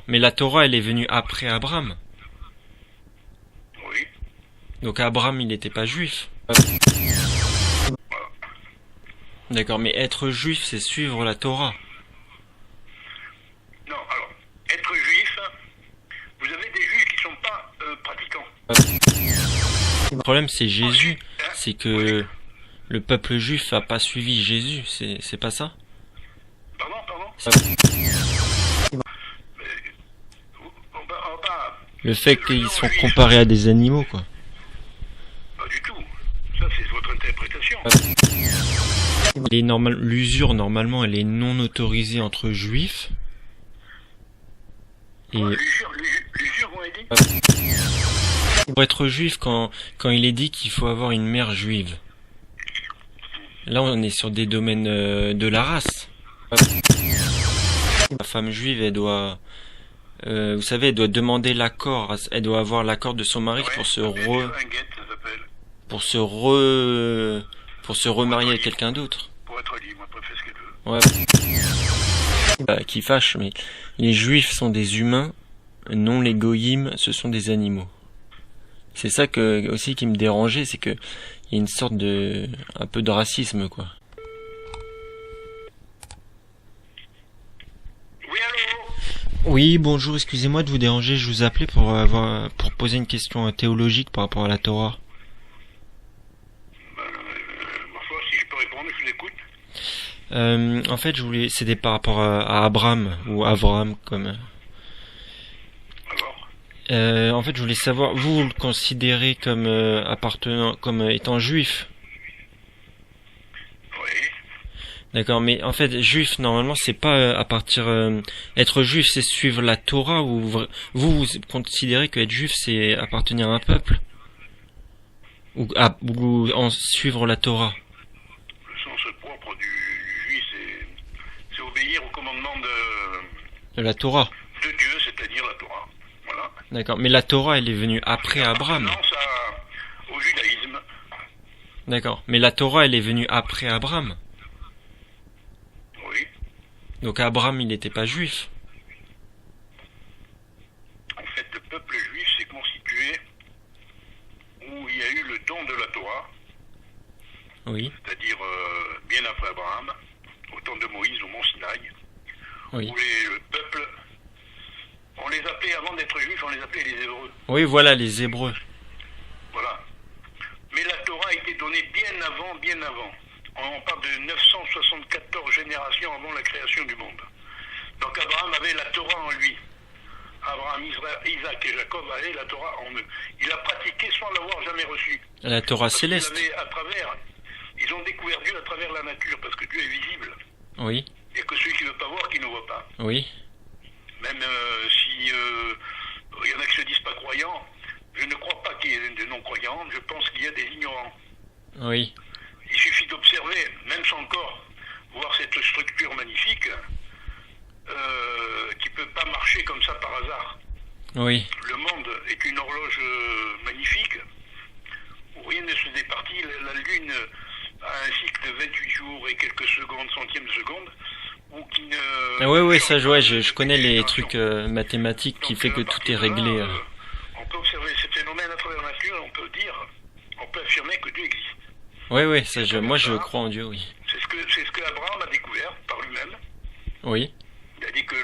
Mais la Torah, elle est venue après Abraham. Oui. Donc Abraham, il n'était pas juif. Voilà. D'accord, mais être juif, c'est suivre la Torah. Non, alors, être juif, vous avez des juifs qui sont pas pratiquants. Le problème, c'est Jésus. C'est que Oui. le peuple juif a pas suivi Jésus. C'est pas ça? Pardon. On va pas... Le fait qu'ils sont comparés à des animaux, quoi. Pas du tout. Ça, c'est votre interprétation. L'usure, normalement, elle est non autorisée entre juifs. Et L'usure, vous m'avez dit? pour être juif, quand il est dit qu'il faut avoir une mère juive, là, on est sur des domaines de la race. La femme juive, elle doit... vous savez, elle doit demander l'accord, elle doit avoir l'accord de son mari Ouais, pour se un guet, ça s'appelle. pour se remarier avec quelqu'un d'autre. Pour être libre, après, fait ce qu'elle veut. Ouais. Qui fâche, mais les juifs sont des humains, non les goyim, ce sont des animaux. C'est ça aussi qui me dérangeait, c'est que il y a une sorte un peu de racisme, quoi. Oui, allô? Oui, bonjour, excusez-moi de vous déranger, je vous appelais pour poser une question théologique par rapport à la Torah. Ma foi, si je peux répondre, je vous écoute. En fait, c'était par rapport à Abraham, ou Avram, comme... Alors, en fait, je voulais savoir, vous le considérez comme comme étant juif? oui. D'accord, mais en fait, juif, normalement, c'est pas être juif, c'est suivre la Torah, ou vous considérez que être juif, c'est appartenir à un peuple? Ou en suivre la Torah? Le sens propre du juif, c'est obéir au commandement De la Torah. de Dieu, c'est-à-dire la Torah. Voilà. D'accord, mais la Torah, elle est venue après Abraham. Au judaïsme. D'accord, mais la Torah, elle est venue après Abraham. Oui. Donc Abraham, il n'était pas juif. En fait, le peuple juif s'est constitué où il y a eu le don de la Torah, Oui, c'est-à-dire bien après Abraham, au temps de Moïse, au mont Sinaï, oui. où le peuple, on les appelait, avant d'être juifs, on les appelait les Hébreux. Oui, voilà, les Hébreux. Voilà. Mais la Torah a été donnée bien avant, bien avant. On parle de 974 générations avant la création du monde. Donc Abraham avait la Torah en lui. Abraham, Isaac et Jacob avaient la Torah en eux. Il l'a pratiquée sans l'avoir jamais reçue. La Torah Parce qu'ils céleste. ils ont découvert Dieu à travers la nature, parce que Dieu est visible. Oui, Il n'y a que celui qui ne veut pas voir qui ne voit pas. oui, Même si il y en a qui se disent pas croyants, je ne crois pas qu'il y ait des non-croyants, je pense qu'il y a des ignorants. oui, Il suffit d'observer, même sans corps, voir cette structure magnifique qui ne peut pas marcher comme ça par hasard. oui. Le monde est une horloge magnifique où rien ne se départit. La Lune a un cycle de 28 jours et quelques secondes, centièmes de seconde. Oui, ça, je connais les trucs mathématiques qui fait que tout est réglé. On peut observer ces phénomènes à travers la nature et on peut affirmer que Dieu existe. Oui, ça, moi, je crois en Dieu, oui. C'est ce que Abraham a découvert par lui-même. Oui, Il a dit que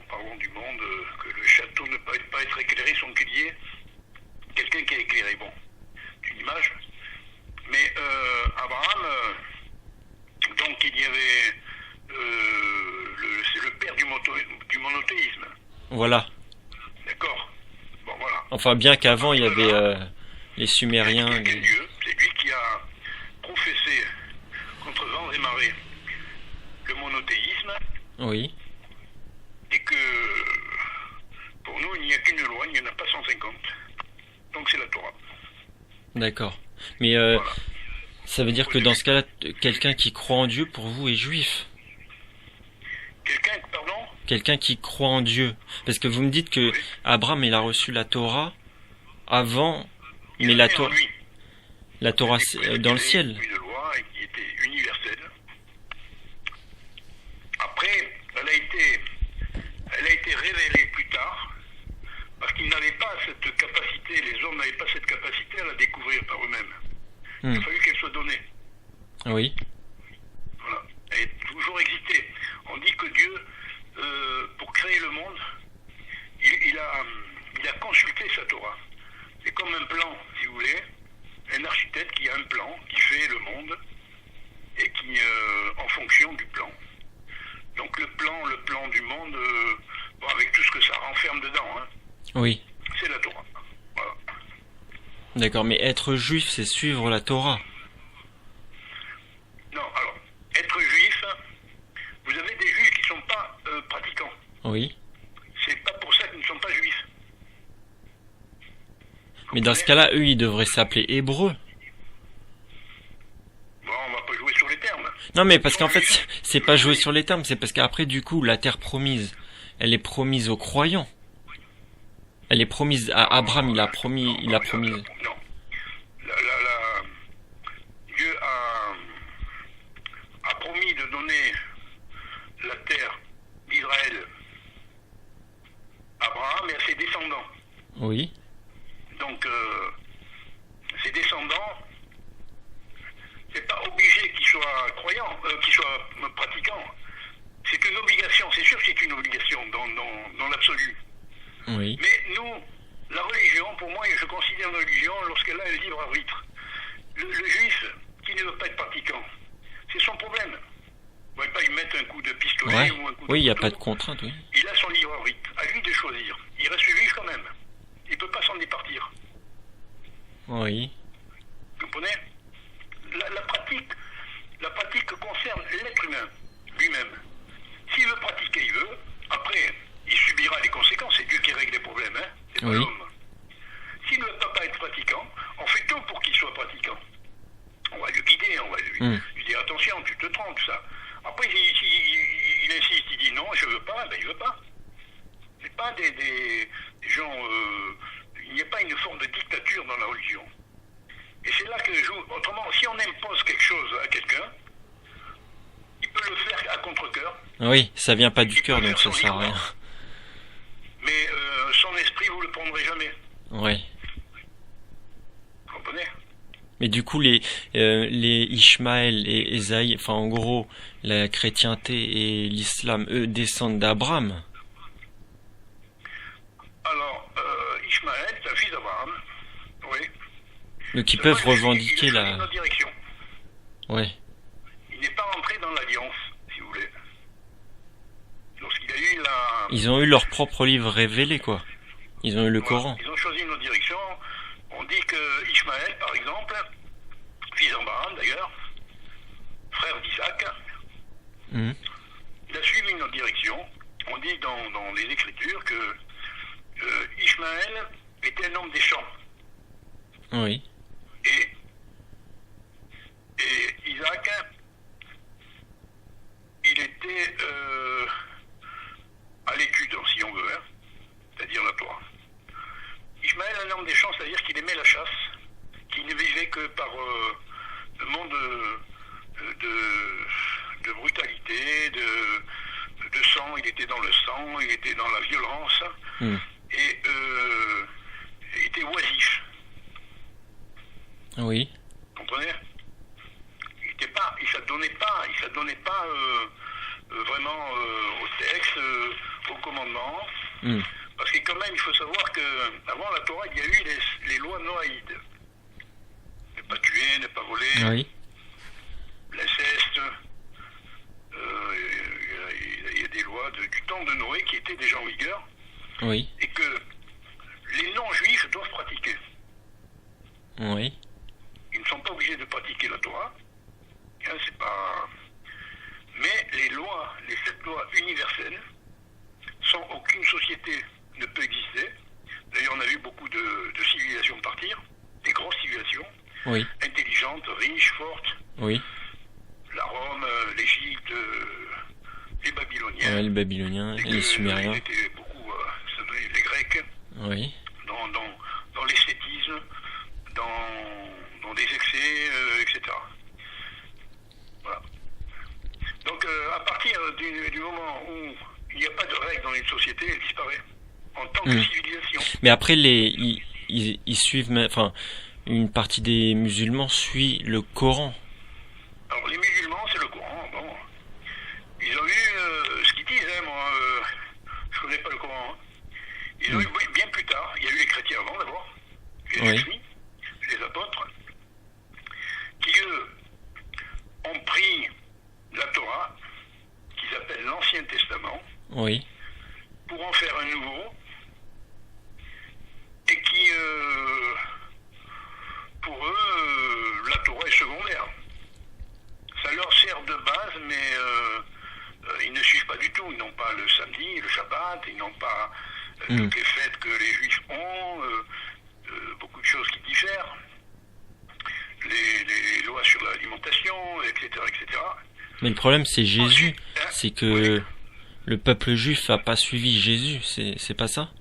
parlons du monde, que le château ne peut pas être éclairé sans qu'il y ait quelqu'un qui a éclairé. Bon, c'est une image. Mais Abraham, donc il y avait, c'est le père du monothéisme. voilà. D'accord. Bon, voilà. Enfin, bien qu'avant, il y avait les Sumériens. C'est Dieu, c'est lui qui a professé contre vents et marées le monothéisme. Oui, Et que pour nous, il n'y a qu'une loi, il n'y en a pas 150. Donc c'est la Torah. d'accord. Mais Voilà. ça veut dire que dans ce cas-là, quelqu'un qui croit en Dieu, pour vous, est juif. Pardon? Quelqu'un qui croit en Dieu. Parce que vous me dites que Oui. Abraham, il a reçu la Torah avant, Il mais avait en lui la Torah dans le C'était ciel. une loi qui était universelle. Après, elle a été révélée plus tard, parce qu'ils n'avaient pas cette capacité, les hommes n'avaient pas cette capacité à la découvrir par eux-mêmes. Il a fallu qu'elle soit donnée. Oui. Voilà. Elle a toujours existé. On dit que Dieu, pour créer le monde, il a consulté sa Torah. C'est comme un plan, si vous voulez, un architecte qui a un plan, qui fait le monde, et qui, en fonction du plan. Donc le plan du monde, bon, avec tout ce que ça renferme dedans, hein, Oui. c'est la Torah. Voilà. D'accord, mais être juif, c'est suivre la Torah. Non, alors, être juif, vous avez des juifs qui ne sont pas pratiquants. Oui. C'est pas pour ça qu'ils ne sont pas juifs. Mais dans ce cas-là, eux, ils devraient s'appeler hébreux. Bon, on va pas jouer sur les termes. Non, mais parce qu'en fait, c'est pas jouer sur les termes, c'est parce qu'après, du coup, la terre promise, elle est promise aux croyants. Elle est promise à Abraham, il a promis. Non. Dieu a promis de donner la terre d'Israël à Abraham et à ses descendants. Oui. Donc, ses descendants, c'est pas obligé qu'ils soient croyants, qu'ils soient pratiquants. C'est une obligation, c'est sûr que c'est une obligation dans l'absolu. Oui. Mais nous, la religion, pour moi, je considère une religion lorsqu'elle a un libre arbitre. Le juif qui ne veut pas être pratiquant, c'est son problème. Vous ne pouvez pas lui mettre un coup de pistolet Ouais. ou un coup de Oui, il n'y a couteau. pas de contrainte, oui. Il a son libre arbitre, à lui de choisir. Il reste juif quand même. Il ne peut pas s'en départir. Oui. Vous comprenez? La pratique concerne l'être humain lui-même. S'il veut pratiquer, il veut. Après, il subira les conséquences. C'est Dieu qui règle les problèmes, hein? C'est pas Oui. l'homme. S'il ne veut pas être pratiquant, on fait tout pour qu'il soit pratiquant. On va le guider, on va lui dire attention, tu te trompes, ça. Après, il insiste, il dit non, je veux pas, ben il veut pas. C'est pas des gens. Il n'y a pas une forme de dictature dans la religion. Et c'est là que joue. Autrement, si on impose quelque chose à quelqu'un, il peut le faire à contre-cœur. Oui, ça vient pas du cœur, donc ça sert à rien. Mais son esprit, vous le prendrez jamais. Oui. Vous comprenez? Mais du coup, les Ishmaël et Ésaïe, enfin en gros, la chrétienté et l'islam, eux, descendent d'Abraham. Alors, Ishmaël, c'est un fils d'Abraham. Oui. Donc ils peuvent revendiquer il a la... choisi notre direction. Ouais. Il n'est pas rentré dans l'alliance, si vous voulez. Lorsqu'il a eu la... Ils ont eu leur propre livre révélé, quoi. Ils ont eu le Coran. Ils ont choisi notre direction. On dit que Ishmaël, par exemple, fils d'Abraham d'ailleurs, frère d'Isaac, il a suivi notre direction. On dit dans les Écritures que Ishmaël était un homme des champs. Oui. Et Isaac, il était à l'étude, si on veut, hein, c'est-à-dire la Torah. Ishmaël, un homme des champs, c'est-à-dire qu'il aimait la chasse, qu'il ne vivait que par le monde de brutalité, de sang. Il était dans le sang, il était dans la violence, et il était oisif. Oui. Vous comprenez? Il s'adonnait pas vraiment au texte, au commandement. Parce que quand même, il faut savoir qu'avant la Torah, il y a eu les lois noaïdes. Ne pas tuer, ne pas voler, Oui. l'inceste. Il y a des lois du temps de Noé qui étaient déjà en vigueur Oui. et que les non-juifs doivent pratiquer. Oui. Ils ne sont pas obligés de pratiquer la Torah. Hein, c'est pas... Mais les lois, les 7 lois universelles, sans aucune société ne peut exister. D'ailleurs, on a vu beaucoup de civilisations partir, des grosses civilisations, Oui. intelligentes, riches, fortes. Oui. La Rome, l'Égypte, les Babyloniens. Ouais, les Babyloniens et les Sumériens. Ils étaient beaucoup, les Grecs, Oui. dans l'esthétisme, dans des excès, etc. Voilà. Donc, à partir du moment où il n'y a pas de règles dans les une société, elle disparaît. En tant que Hmm. civilisation. Mais après, ils suivent, enfin, une partie des musulmans suit le Coran. Alors les musulmans, c'est le Coran. Bon, ils ont eu ce qu'ils disent, hein, moi, je connais pas le Coran. Hein. Ils ont eu bien plus tard. Il y a eu les chrétiens avant d'abord, les Oui. juifs, les apôtres, qui eux ont pris la Torah, qu'ils appellent l'Ancien Testament, Oui. pour en faire un nouveau, et qui, pour eux, la Torah est secondaire. Ça leur sert de base, mais ils ne suivent pas du tout. Ils n'ont pas le samedi, le Shabbat, ils n'ont pas toutes les fêtes que les Juifs ont, beaucoup de choses qui diffèrent, les lois sur l'alimentation, etc., etc. Mais le problème, c'est Jésus. Ensuite, hein, C'est que oui. le peuple juif a pas suivi Jésus. C'est pas ça?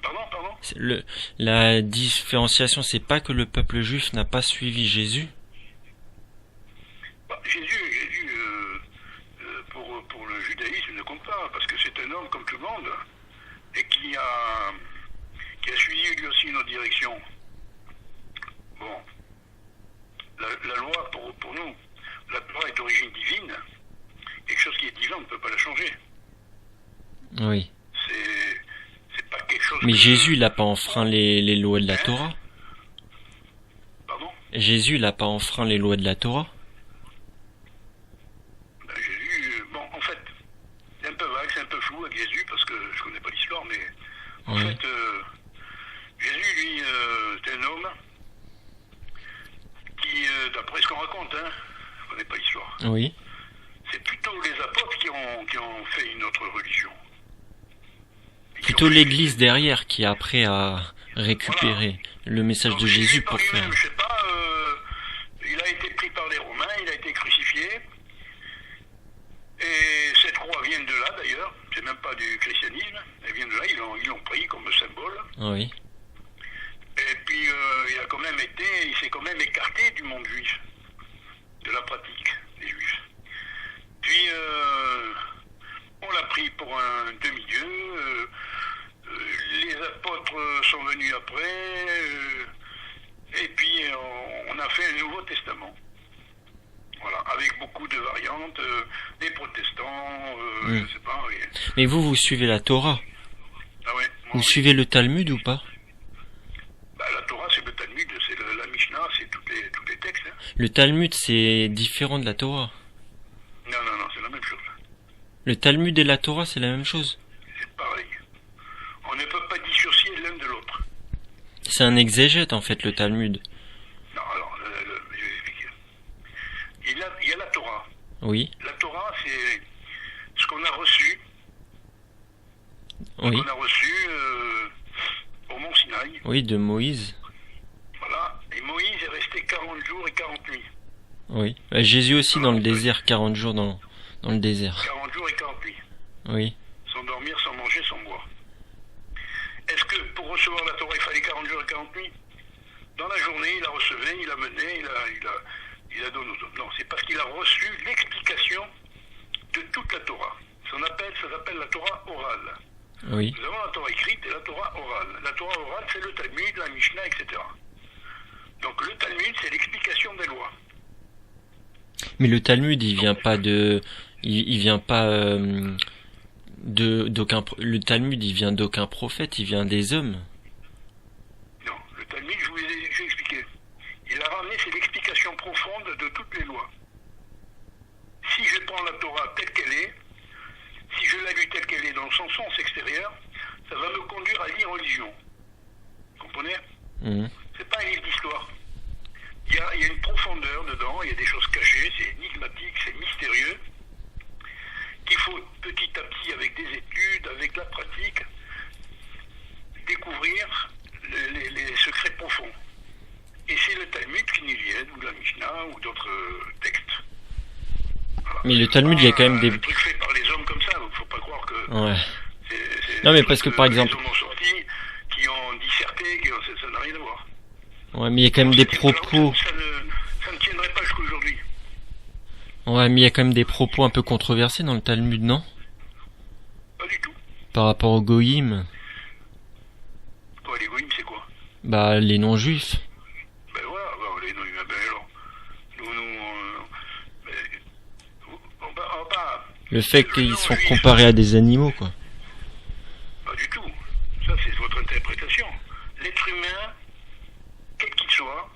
Pardon. La différenciation, c'est pas que le peuple juif n'a pas suivi Jésus. Bah, Jésus pour le judaïsme ne compte pas, parce que c'est un homme comme tout le monde, et qui a suivi lui aussi nos directions. Bon, la loi pour nous, la loi est d'origine divine. Quelque chose qui est divin, on ne peut pas la changer. Oui. C'est pas quelque chose Mais que... Jésus, il a pas enfreint les lois de la Hein? Torah. Pardon? Jésus, il a pas enfreint les lois de la Torah. Ben, Jésus, bon, en fait, c'est un peu vague, c'est un peu flou avec Jésus, parce que je connais pas l'histoire, mais en Oui. fait, Jésus, lui, c'est un homme qui, d'après ce qu'on raconte, hein, je connais pas l'histoire, Oui. c'est plutôt les apôtres qui ont fait une autre religion. Et qui Plutôt ont fait- l'Église derrière qui après a récupéré le message Donc, de Jésus par pour faire. lui-même, je sais pas, il a été pris par les Romains, il a été crucifié. Et cette croix vient de là d'ailleurs, c'est même pas du christianisme, elle vient de là, ils l'ont pris comme symbole. Oui. Et puis il s'est quand même écarté du monde juif, de la pratique des juifs. Puis on l'a pris pour un demi-dieu, les apôtres sont venus après, et puis on a fait un Nouveau Testament. Voilà, avec beaucoup de variantes, des protestants, je sais pas. Mais vous suivez la Torah. Ah ouais, moi, Vous oui. suivez le Talmud ou pas? Bah, la Torah, c'est le Talmud, c'est la Mishnah, c'est tous les textes. Hein. Le Talmud, c'est différent de la Torah. Non, c'est la même chose. Le Talmud et la Torah, c'est la même chose. C'est pareil. On ne peut pas dissocier l'un de l'autre. C'est un exégète, en fait, le Talmud. Non, alors, je vais expliquer. Il y a la Torah. Oui. La Torah, c'est ce qu'on a reçu. Oui. Qu'on a reçu au Mont Sinaï. Oui, de Moïse. Voilà. Et Moïse est resté 40 jours et 40 nuits. Oui. Jésus aussi dans le désert, 40 jours dans le désert. 40 jours et 40 nuits. Oui. Sans dormir, sans manger, sans boire. Est-ce que pour recevoir la Torah, il fallait 40 jours et 40 nuits? Dans la journée, il la recevait, il la menait, il la donne aux autres. Non, c'est parce qu'il a reçu l'explication de toute la Torah. Ça s'appelle la Torah orale. Oui. Nous avons la Torah écrite et la Torah orale. La Torah orale, c'est le Talmud, la Mishnah, etc. Donc le Talmud, c'est l'explication des lois. Mais le Talmud, il vient pas d'aucun. Le Talmud, il vient d'aucun prophète, il vient des hommes. Non, le Talmud, j'ai expliqué. Il a ramené, c'est l'explication profonde de toutes les lois. Si je prends la Torah telle qu'elle est, si je la lis telle qu'elle est dans son sens extérieur, ça va me conduire à l'irreligion. Vous comprenez? C'est pas un livre d'histoire. Il y a une profondeur dedans, il y a des choses cachées, c'est énigmatique, c'est mystérieux, qu'il faut petit à petit, avec des études, avec la pratique, découvrir les secrets profonds. Et c'est le Talmud qui nous y aide, ou la Mishnah, ou d'autres textes. Voilà. Mais le Talmud, il y a quand même des. Un truc fait par les hommes comme ça, donc faut pas croire que. Ouais. C'est Non, mais des parce trucs que par exemple. Les hommes ont sorti, qui ont disserté, ça n'a rien à voir. Ouais, mais il y a quand même des Ça propos. ne tiendrait pas jusqu'aujourd'hui. Ouais, mais il y a quand même des propos un peu controversés dans le Talmud, non? Pas du tout. Par rapport aux goïms, Quoi, les goïms, c'est quoi? bah les non-juifs. Ben voilà, ben, les goïms, ben alors, on va pas... Le fait Le qu'ils sont non-juif, comparés à des animaux, quoi. pas du tout. Ça, c'est votre interprétation. L'être humain, quel qu'il soit,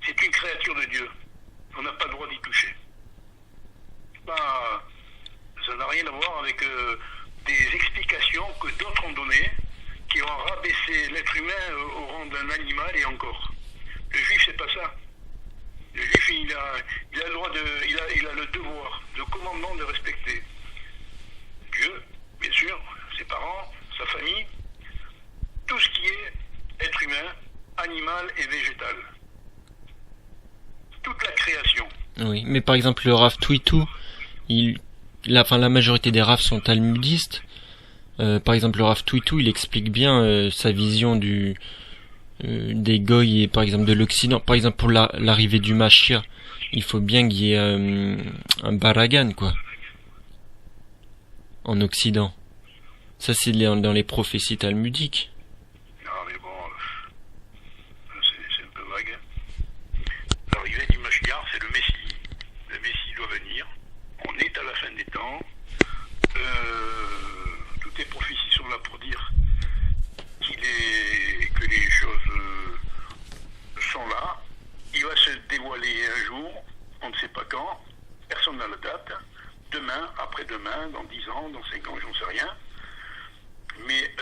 c'est une créature de Dieu. On n'a pas le droit d'y toucher. Bah, ça n'a rien à voir avec des explications que d'autres ont données, qui ont rabaissé l'être humain au rang d'un animal et encore. Le juif, c'est pas ça. Le juif, il a le droit il a le devoir, le commandement de respecter Dieu, bien sûr, ses parents, sa famille, tout ce qui est être humain, animal et végétal. Toute la création. Oui, mais par exemple le Rav Twitou, la majorité des Ravs sont talmudistes. Par exemple le Rav Twitou, il explique bien sa vision des goy et par exemple de l'Occident. Par exemple pour l'arrivée du Mashiach, il faut bien qu'il y ait un baragan, quoi, en Occident. Ça c'est dans les prophéties talmudiques. Non, mais bon, c'est un peu vague. L'arrivée du Mashiach, c'est le Messie. Le Messie doit venir. On est à la fin des temps. Toutes les prophéties sont là pour dire que les choses sont là. Il va se dévoiler un jour, on ne sait pas quand, personne n'a la date, demain, après-demain, dans 10 ans, dans 5 ans, j'en sais rien. Mais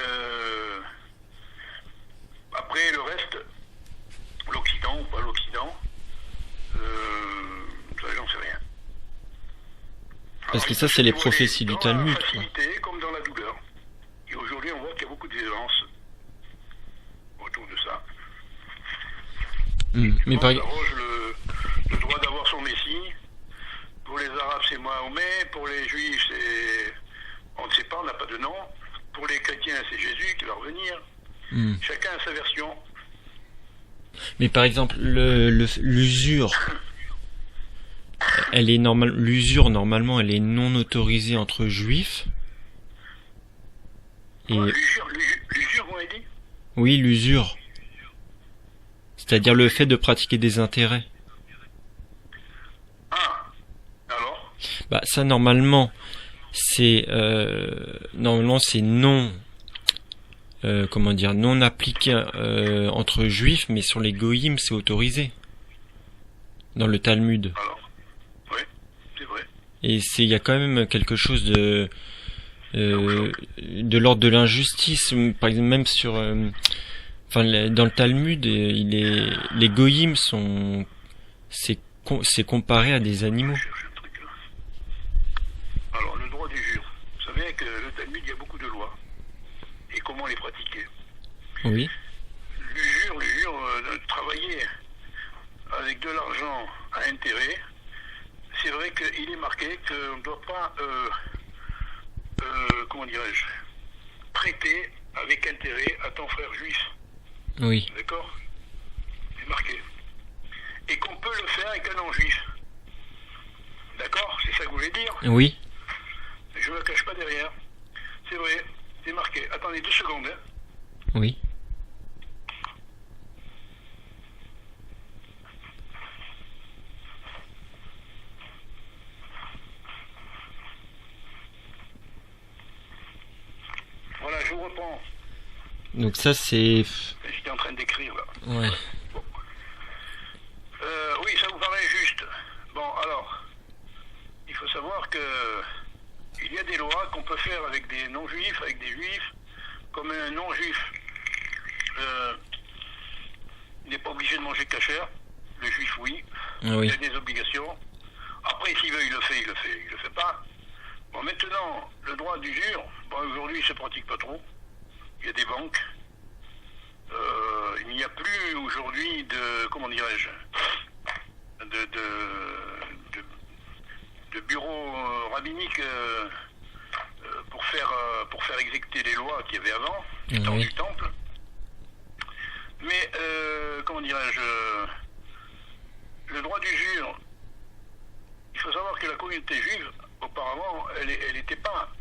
après le reste, l'Occident ou pas l'Occident, ça j'en sais rien. Parce que ça c'est les prophéties du Talmud, dans la quoi. facilité comme dans la douleur. Et aujourd'hui on voit qu'il y a beaucoup de violence autour de ça. Mais par exemple, s'arroge le droit d'avoir son Messie. Pour les Arabes c'est Mahomet, pour les Juifs c'est... on ne sait pas, on n'a pas de nom. Pour les chrétiens c'est Jésus qui va revenir. Chacun a sa version. mais par exemple l'usure, l'usure normalement elle est non autorisée entre juifs. Et L'usure, vous m'avez dit? oui, l'usure, c'est-à-dire le fait de pratiquer des intérêts. Ah, alors? Bah ça normalement c'est non non appliqué entre juifs, mais sur les goïms c'est autorisé dans le Talmud. Alors, oui, c'est vrai. Et il y a quand même quelque chose de l'ordre de l'injustice, par exemple même sur dans le Talmud, les goïms c'est comparé à des animaux. Je cherche un truc là. Alors, le droit d'usure. Vous savez que le Talmud, il y a beaucoup de lois. Et comment les pratiquer? Oui. L'usure, de travailler avec de l'argent à intérêt, c'est vrai qu'il est marqué qu'on ne doit pas, comment dirais-je, prêter avec intérêt à ton frère juif. Oui. D'accord? C'est marqué. Et qu'on peut le faire avec un non-juif. D'accord? C'est ça que vous voulez dire? Oui. Je ne me cache pas derrière. C'est vrai, c'est marqué. Attendez 2 secondes. Hein. Oui. Voilà, je vous reprends. Donc ça c'est... J'étais en train d'écrire là. Ouais. Bon. Oui, ça vous paraît juste. Bon, alors, il faut savoir que il y a des lois qu'on peut faire avec des non-juifs, avec des juifs, comme un non-juif n'est pas obligé de manger cachère. Le juif, oui. Oui. Il y a des obligations. Après, s'il veut, il le fait, il le fait pas. Bon, maintenant, le droit d'usure, bon, aujourd'hui, il se pratique pas trop. Il y a des banques. Il n'y a plus aujourd'hui de, comment dirais-je, de bureaux rabbiniques pour faire exécuter les lois qu'il y avait avant, du temps du temple. Mais, comment dirais-je, le droit d'usure, il faut savoir que la communauté juive, auparavant, elle n'était pas,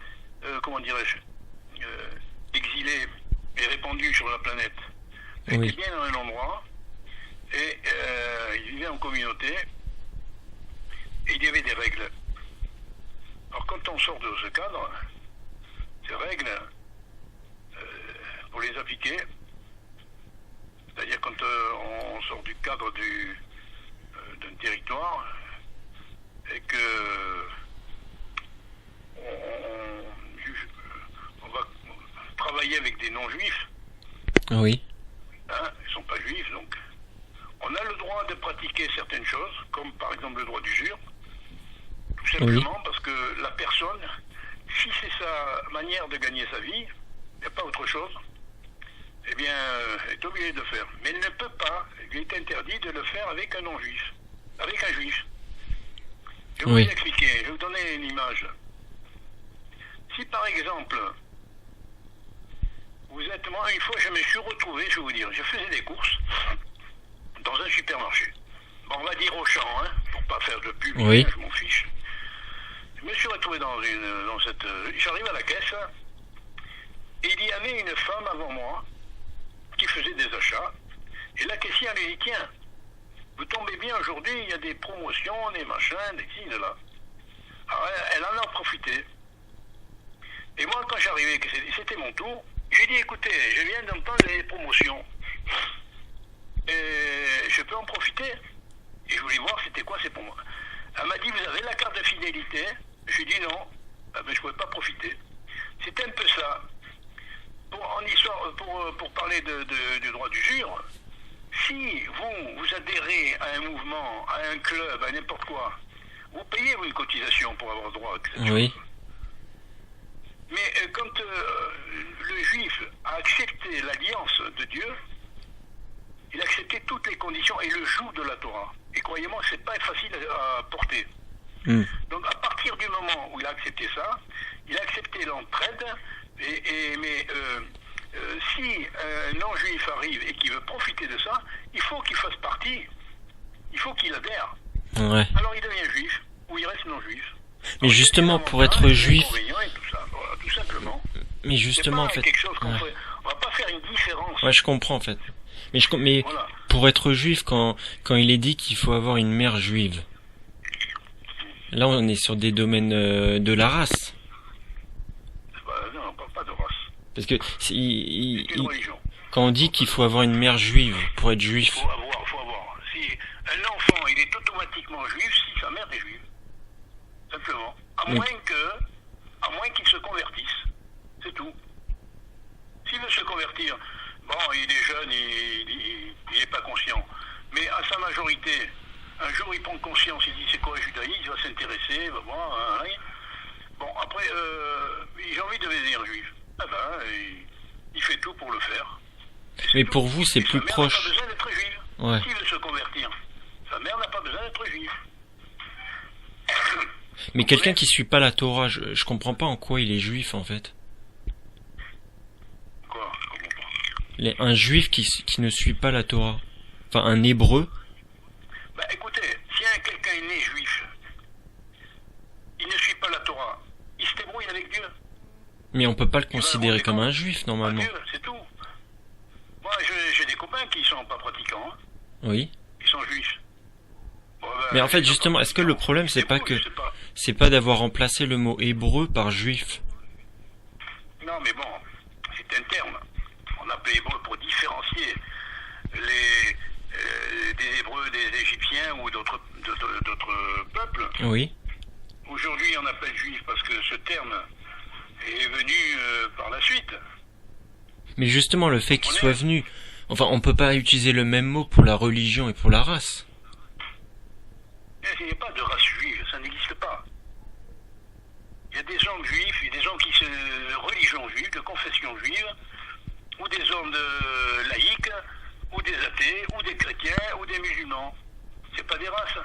comment dirais-je, d'exilés et répandus sur la planète Oui. étaient bien dans un endroit et ils vivaient en communauté et il y avait des règles. Alors quand on sort de ce cadre, ces règles, pour les appliquer, c'est-à-dire quand on sort du cadre d'un territoire et que on va travailler avec des non-juifs, Oui. hein, ils ne sont pas juifs, donc on a le droit de pratiquer certaines choses, comme par exemple le droit d'usure, tout simplement parce que la personne, si c'est sa manière de gagner sa vie, il n'y a pas autre chose, eh bien, elle est obligée de le faire. Mais elle ne peut pas, il est interdit de le faire avec un non-juif, avec un juif. Je vais vous expliquer, je vais vous donner une image. Si par exemple, moi une fois je me suis retrouvé, je vais vous dire, je faisais des courses dans un supermarché. Bon, on va dire au champ, hein, pour pas faire de pub, Oui. je m'en fiche. Je me suis retrouvé j'arrive à la caisse, et il y avait une femme avant moi qui faisait des achats, et la caissière lui dit, tiens, vous tombez bien aujourd'hui, il y a des promotions, des machins, des ci, de là. Alors elle en a profité. Et moi, quand j'arrivais, que c'était mon tour, j'ai dit, écoutez, je viens d'entendre les promotions. Et je peux en profiter? Et je voulais voir c'était quoi ces promos. Elle m'a dit, vous avez la carte de fidélité? J'ai dit non, je ne pouvais pas profiter. C'était un peu ça. Pour parler du droit d'usure, si vous adhérez à un mouvement, à un club, à n'importe quoi, vous payez une cotisation pour avoir droit à cette chose. Mais quand le juif a accepté l'alliance de Dieu, il a accepté toutes les conditions et le joug de la Torah. Et croyez-moi, c'est pas facile à porter. Donc à partir du moment où il a accepté ça, il a accepté l'entraide, mais si un non-juif arrive et qu'il veut profiter de ça, il faut qu'il fasse partie, il faut qu'il adhère. Ouais. Alors il devient juif, ou il reste non-juif. Mais Alors, justement, pour être juif... Et tout ça, voilà, tout simplement. Mais justement, en fait... Quelque chose qu'on fait. On va pas faire une différence. Ouais, je comprends, en fait. Mais voilà. Pour être juif, quand il est dit qu'il faut avoir une mère juive, là, on est sur des domaines de la race. Non, on parle pas de race. Parce que c'est une religion. Quand on dit qu'il faut avoir une mère juive pour être juif... Faut avoir. Si un enfant, il est automatiquement juif si sa mère est juive. Simplement. À moins qu'il se convertisse. C'est tout. S'il veut se convertir, bon, il est jeune, il n'est pas conscient. Mais à sa majorité, un jour il prend conscience, il dit c'est quoi le judaïsme, il va s'intéresser, il va voir, hein. Bon, après, j'ai envie de devenir juif. Ah ben, il fait tout pour le faire. Mais pour vous, c'est plus proche. Sa mère n'a pas besoin d'être juive. Ouais. S'il veut se convertir, sa mère n'a pas besoin d'être juive. Mais quelqu'un qui suit pas la Torah, je comprends pas en quoi il est juif, en fait. Quoi? Je comprends pas. Un juif qui ne suit pas la Torah. Enfin, un hébreu. Bah écoutez, si quelqu'un est né juif, il ne suit pas la Torah, il se débrouille avec Dieu. Mais on peut pas le considérer comme un juif, normalement. Dieu, c'est tout. Moi, j'ai des copains qui sont pas pratiquants, hein. Oui. Ils sont juifs. Bon, ben, Mais en fait, justement, est-ce que le problème, c'est pas d'avoir remplacé le mot hébreu par juif? Non, mais bon, c'est un terme. On appelle hébreu pour différencier des Hébreux, des Égyptiens ou d'autres peuples. Oui. Aujourd'hui, on appelle juif parce que ce terme est venu par la suite. Mais justement, le fait qu'il soit venu... Enfin, on peut pas utiliser le même mot pour la religion et pour la race. Il n'y a pas de race juive, ça n'existe pas. Il y a des hommes juifs, il y a des hommes de religion juive, de confession juive, ou des hommes laïcs, ou des athées, ou des chrétiens, ou des musulmans. C'est pas des races.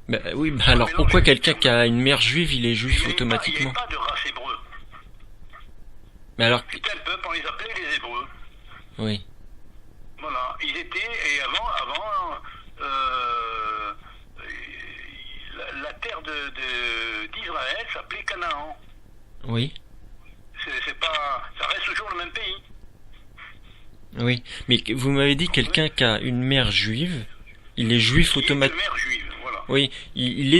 Bah oui, bah alors pourquoi quelqu'un qui a une mère juive, il est juif automatiquement? Il n'y a pas de race hébreu. Mais alors... C'était un peuple, on les appelait les Hébreux. Oui. Voilà, ils étaient, et avant la terre d'Israël s'appelait Canaan. Oui. Ça reste toujours le même pays. Oui, mais vous m'avez dit quelqu'un qui a une mère juive, il est juif Qui est de automatiquement. mère juive, voilà. Oui, il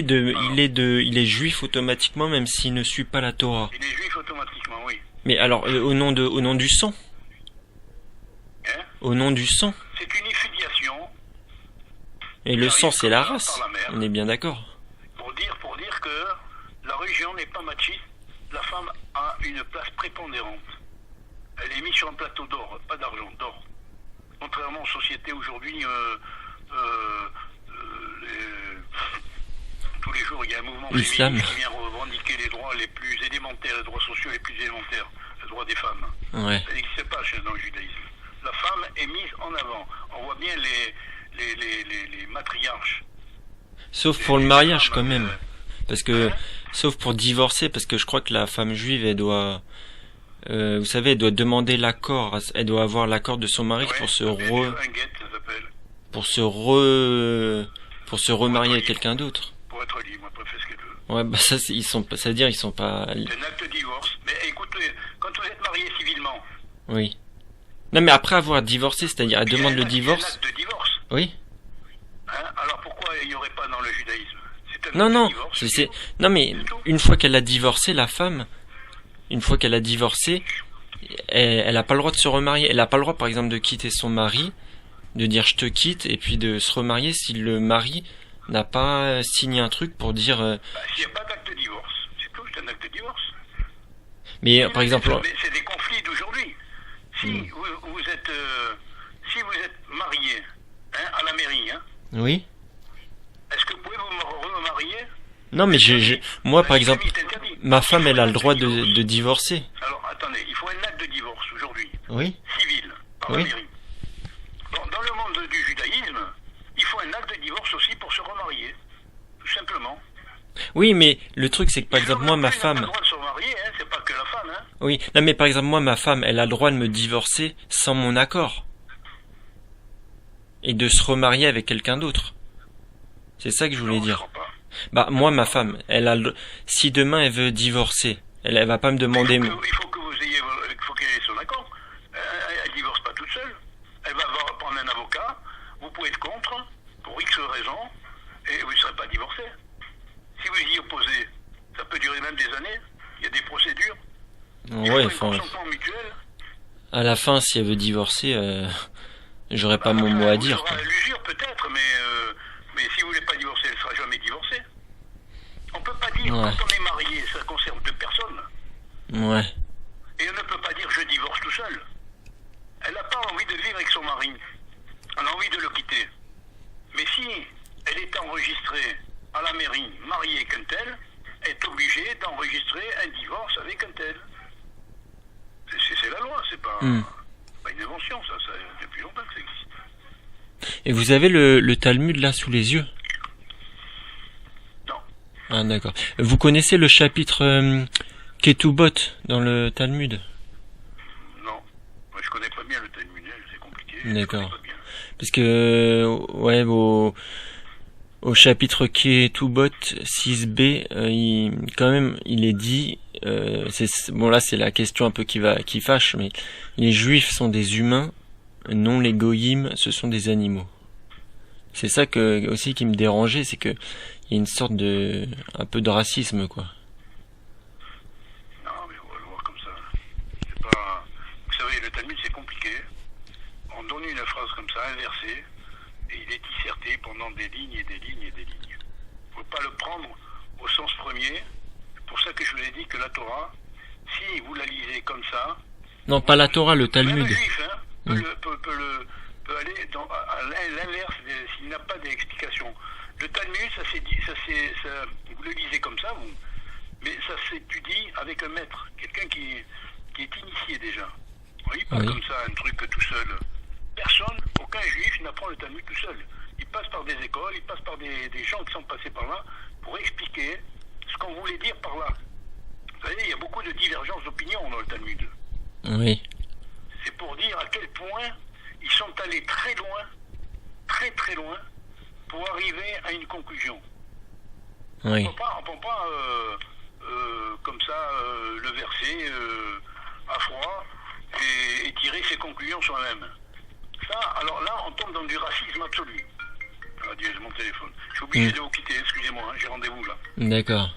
est juif automatiquement même s'il ne suit pas la Torah. Il est juif automatiquement, oui. Mais alors, au nom du sang, Hein? au nom du sang. C'est une filiation Et le sang, c'est la par race. la mère. On est bien d'accord. pour dire que la religion n'est pas machiste. La femme a une place prépondérante. Elle est mise sur un plateau d'or, pas d'argent, d'or. Contrairement aux sociétés aujourd'hui, tous les jours, il y a un mouvement L'islam. féministe qui vient revendiquer les droits les plus élémentaires, les droits sociaux les plus élémentaires, le droit des femmes. Ouais. Ça n'existe pas dans le judaïsme. La femme est mise en avant. On voit bien les matriarches. Sauf pour le mariage femmes, quand même. Parce que, sauf pour divorcer, parce que je crois que la femme juive, elle doit, vous savez, elle doit demander l'accord, elle doit avoir l'accord de son mari Ouais, pour se un guet, ça s'appelle. pour se remarier avec quelqu'un d'autre. Pour être libre, après fait ce qu'elle veut. Ouais, bah ça, ça veut dire, ils sont pas, C'est un acte de divorce. Mais écoutez, quand vous êtes marié civilement, oui. Non, mais après avoir divorcé, c'est-à-dire, elle il y a demande le un divorce. acte de divorce. Oui. Hein, alors pourquoi il n'y aurait pas dans le judaïsme? C'est un Non, acte non, de divorce. non, mais C'est tout. une fois qu'elle a divorcé, la femme, une fois qu'elle a divorcé, elle a pas le droit de se remarier. Elle a pas le droit, par exemple, de quitter son mari, de dire je te quitte, et puis de se remarier si le mari n'a pas signé un truc pour dire. Bah, s'il n'y a pas d'acte de divorce, c'est tout, c'est un acte de divorce. Mais Mais par exemple, c'est des conflits d'aujourd'hui. Si si vous êtes marié à la mairie, oui. est-ce que vous pouvez vous remarier? Non, mais moi, par exemple, C'est interdit. ma femme, elle a le droit divorce. de divorcer. Alors attendez, il faut un acte de divorce aujourd'hui, Oui. civil, par Oui. la mairie. Dans le monde du judaïsme, il faut un acte de divorce aussi pour se remarier, tout simplement. Oui, mais le truc, c'est que par exemple, moi, ma n'a pas le femme, droit de se remarier, c'est pas que la femme, oui. Non, mais par exemple, moi, ma femme, elle a le droit de me divorcer sans mon accord. Et de se remarier avec quelqu'un d'autre. C'est ça que je voulais Non, dire. je crois pas. Bah, moi, ma femme, si demain elle veut divorcer, elle va pas me demander. Il faut qu'elle ait son accord. Elle divorce pas toute seule. Elle va prendre un avocat. Vous pouvez être contre, pour X raisons, et vous ne serez pas divorcé. Si vous y opposez, ça peut durer même des années. Il y a des procédures. Il Ouais, faut un enfin, consentement mutuel. à la fin, si elle veut divorcer, j'aurais pas mon mot à dire, quoi. Elle l'usure peut-être, mais si vous voulez pas divorcer, elle ne sera jamais divorcée. On peut pas dire, Ouais. quand on est marié, ça concerne deux personnes. Ouais. Et on ne peut pas dire je divorce tout seul. Elle n'a pas envie de vivre avec son mari. Elle a envie de le quitter. Mais si elle est enregistrée à la mairie, mariée avec un tel, elle est obligée d'enregistrer un divorce avec un tel. C'est la loi, c'est pas, pas une invention, ça depuis longtemps que ça existe. Et vous avez le Talmud là sous les yeux? Non. Ah, d'accord. Vous connaissez le chapitre Ketubot dans le Talmud? Non. Moi, je connais pas bien le Talmud, c'est compliqué. D'accord. Je connais pas bien. Parce que, ouais, au chapitre Ketubot 6b, quand même, il est dit, bon là c'est la question un peu qui fâche, mais les Juifs sont des humains, non les Goyim, ce sont des animaux. C'est ça aussi qui me dérangeait, c'est que il y a une sorte un peu de racisme, quoi. Non, mais on va le voir comme ça. C'est pas... Vous savez, le Talmud, c'est compliqué. On donne une phrase comme ça, inversée, et il est disserté pendant des lignes et des lignes et des lignes. Il ne faut pas le prendre au sens premier. C'est pour ça que je vous ai dit que la Torah, si vous la lisez comme ça... Non, pas la Torah, le Même Talmud. un juif peut aller à l'inverse s'il n'a pas d'explication. Le Talmud, vous le lisez comme ça, mais ça s'étudie avec un maître, quelqu'un qui est initié déjà. Oui, pas comme ça, un truc tout seul. Personne, aucun juif n'apprend le Talmud tout seul. Il passe par des écoles, il passe par des gens qui sont passés par là pour expliquer ce qu'on voulait dire par là. Vous savez, il y a beaucoup de divergences d'opinion dans le Talmud. Oui. C'est pour dire à quel point ils sont allés très loin, très très loin, pour arriver à une conclusion. Oui. On ne prend pas comme ça le verset à froid et ses conclusions sont les mêmes. Ça, alors là, on tombe dans du racisme absolu. J'ai mon téléphone. Je suis obligé de vous quitter, excusez-moi, hein, j'ai rendez-vous là. D'accord.